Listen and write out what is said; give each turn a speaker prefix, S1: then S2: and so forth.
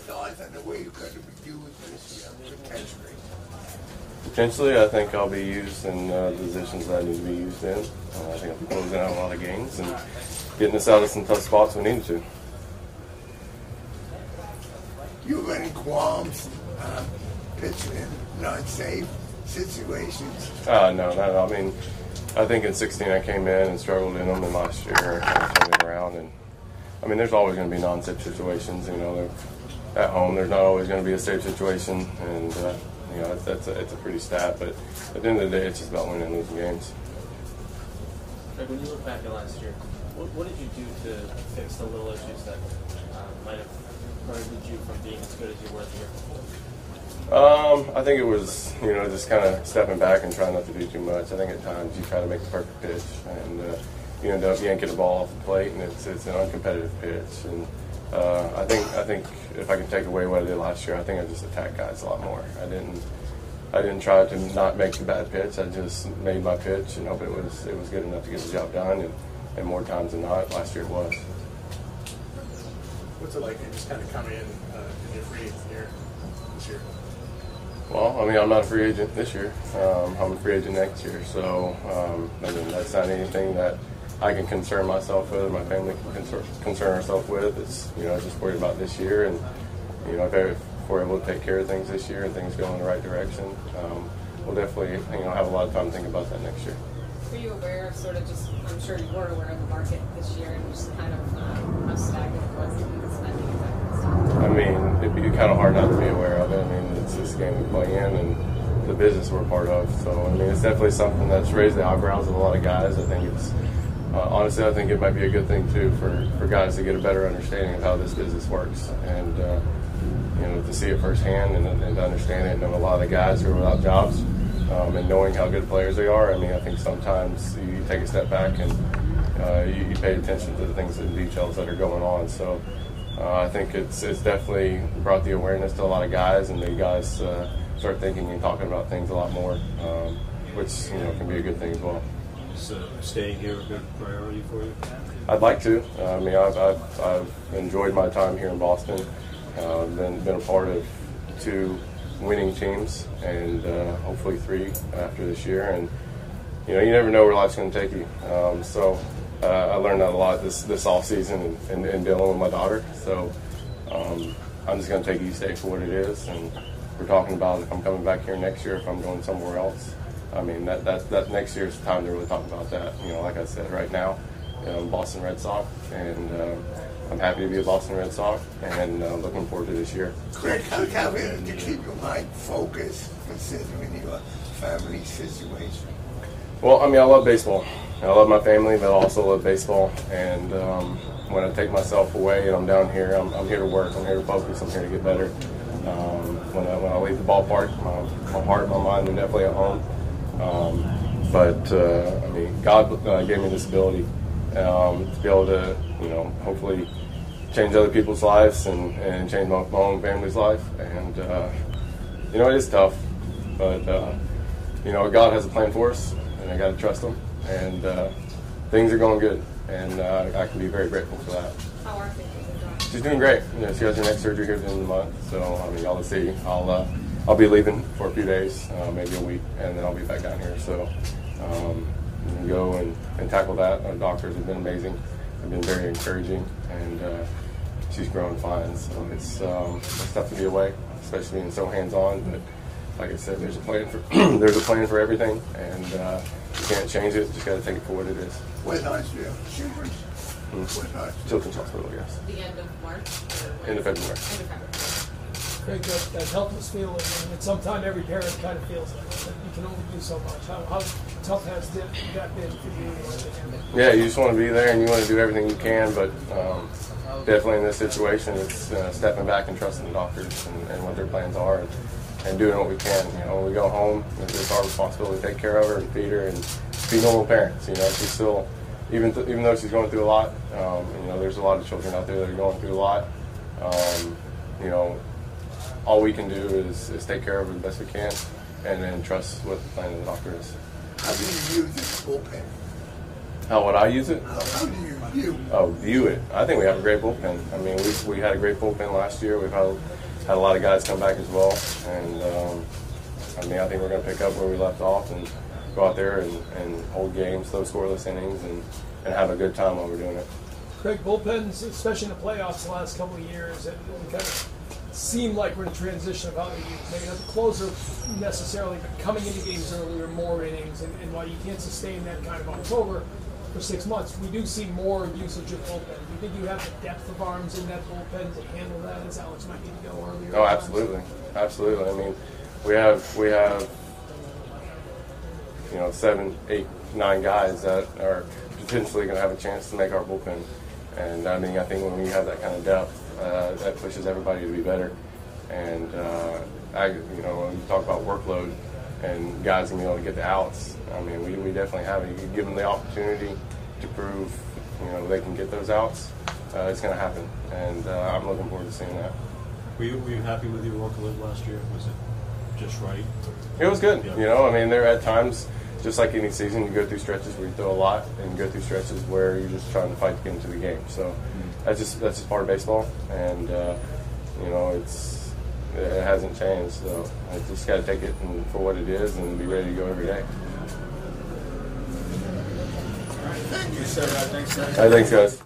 S1: thoughts on the way you're going to be used this year, potentially?
S2: Potentially, I think I'll be used in the positions that I need to be used in. I think I'll be closing out a lot of games and getting us out of some tough spots we need to.
S1: You have any qualms pitching in non-safe situations?
S2: No, not at all. I mean, I think in 16 I came in and struggled in them, and last year I kind of turned it around. And I mean, there's always going to be non-safe situations. You know, at home there's not always going to be a safe situation, and you know, it's a pretty stat. But at the end of the day, it's just about winning and losing games.
S3: Greg, when you look back at last year, what did you do to fix the little issues that might have prevented you from being as good as you were the year before?
S2: I think it was, you know, just kind of stepping back and trying not to do too much. I think at times you try to make the perfect pitch, and you end up yanking the ball off the plate, and it's an uncompetitive pitch. And I think if I can take away what I did last year, I think I just attacked guys a lot more. I didn't try to not make the bad pitch. I just made my pitch and hope it was good enough to get the job done. And more times than not, last year it was.
S4: What's it like to just kind of come in your free agent year this year?
S2: Well, I mean, I'm not a free agent this year. I'm a free agent next year. So, I mean, that's not anything that I can concern myself with, or my family can concern ourselves with. It's, you know, just worried about this year. And, you know, if we're able to take care of things this year and things go in the right direction, we'll definitely, you know, have a lot of time to think about that next year.
S5: Were you aware of sort of just, I'm sure you were aware of the market this year and just kind of how stagnant it was in spending and that kind of stuff?
S2: I mean, it'd be kind of hard not to be aware of it. I mean, it's this game we play in and the business we're a part of. So, I mean, it's definitely something that's raised the eyebrows of a lot of guys. I think it's, honestly, I think it might be a good thing, too, for guys to get a better understanding of how this business works. And, you know, to see it firsthand and to understand it. And know a lot of the guys who are without jobs, and knowing how good players they are. I mean, I think sometimes you take a step back and you pay attention to the things and details that are going on. So I think it's definitely brought the awareness to a lot of guys, and the guys start thinking and talking about things a lot more, which, you know, can be a good thing as well.
S6: Is staying here a good priority for you?
S2: I'd like to. I mean, I've enjoyed my time here in Boston. Been a part of 2 winning teams, and hopefully 3 after this year. And you know, you never know where life's going to take you. So I learned that a lot this off season and dealing with my daughter. So I'm just going to take each day for what it is. And we're talking about if I'm coming back here next year, if I'm going somewhere else. I mean, that next year's time to really talk about that. You know, like I said, right now, you know, I'm Boston Red Sox, and I'm happy to be a Boston Red Sox, and looking forward to this year.
S1: Greg, how can you keep your mind focused considering your family situation?
S2: Well, I mean, I love baseball. I love my family, but I also love baseball. And when I take myself away and I'm down here, I'm here to work. I'm here to focus. I'm here to get better. When I leave the ballpark, my heart and my mind are definitely at home. I mean, God gave me this ability to be able to, you know, hopefully change other people's lives and change my own family's life. And, you know, it is tough, but, you know, God has a plan for us, and I got to trust Him. And things are going good, and I can be very grateful for that.
S5: How are things with your daughter?
S2: She's doing great. You know, she has her next surgery here at the end of the month, so, I mean, y'all see. I'll be leaving for a few days, maybe a week, and then I'll be back down here. So we can go and tackle that. Our doctors have been amazing. They've been very encouraging, and she's growing fine. So it's tough to be away, especially being so hands-on. But like I said, there's a plan for there's a plan for everything, and you can't change it. Just got to take it for what it is.
S1: What hospital? Children's? What hospital?
S2: Children's Hospital, yes.
S5: The end of March?
S2: End of February.
S5: End of February.
S7: Greg, that helpless feeling, and sometimes every parent kind of feels like that you can only do so much. How tough has that been for you?
S2: Yeah, you just want to be there and you want to do everything you can, but definitely in this situation, it's stepping back and trusting the doctors and what their plans are and doing what we can. You know, when we go home, it's our responsibility to take care of her and feed her and be normal parents. You know, she's still, even though she's going through a lot, you know, there's a lot of children out there that are going through a lot. You know, all we can do is take care of her the best we can, and then trust what the plan of the doctor is.
S1: How do you use this bullpen?
S2: How would I use it?
S1: How do you view?
S2: Oh, view it. I think we have a great bullpen. I mean, we had a great bullpen last year. We've had a lot of guys come back as well, and I mean, I think we're going to pick up where we left off and go out there and hold games, throw scoreless innings, and have a good time while we're doing it.
S7: Craig, bullpens, especially in the playoffs the last couple of years, it kind of seemed like we're in transition of how they use. Maybe not the closer necessarily, but coming into games earlier, more innings, and while you can't sustain that kind of October for 6 months, we do see more usage of bullpen. Do you think you have the depth of arms in that bullpen to handle that, as Alex might need to go earlier?
S2: Oh, absolutely, absolutely. I mean, we have 7, 8, 9 guys that are potentially going to have a chance to make our bullpen. And I mean, I think when you have that kind of depth, that pushes everybody to be better. And when you talk about workload and guys being able to get the outs, I mean, we definitely have it. You give them the opportunity to prove, they can get those outs. It's going to happen, and I'm looking forward to seeing that.
S6: Were you happy with your workload last year? Was it just right?
S2: It was good.
S6: Yeah.
S2: I mean, there are at times, just like any season, you go through stretches where you throw a lot, and you go through stretches where you're just trying to fight to get into the game. So that's just part of baseball, and it hasn't changed. So I just got to take it for what it is and be ready to go every day.
S1: Thank you, sir. Thanks,
S2: Thanks, guys.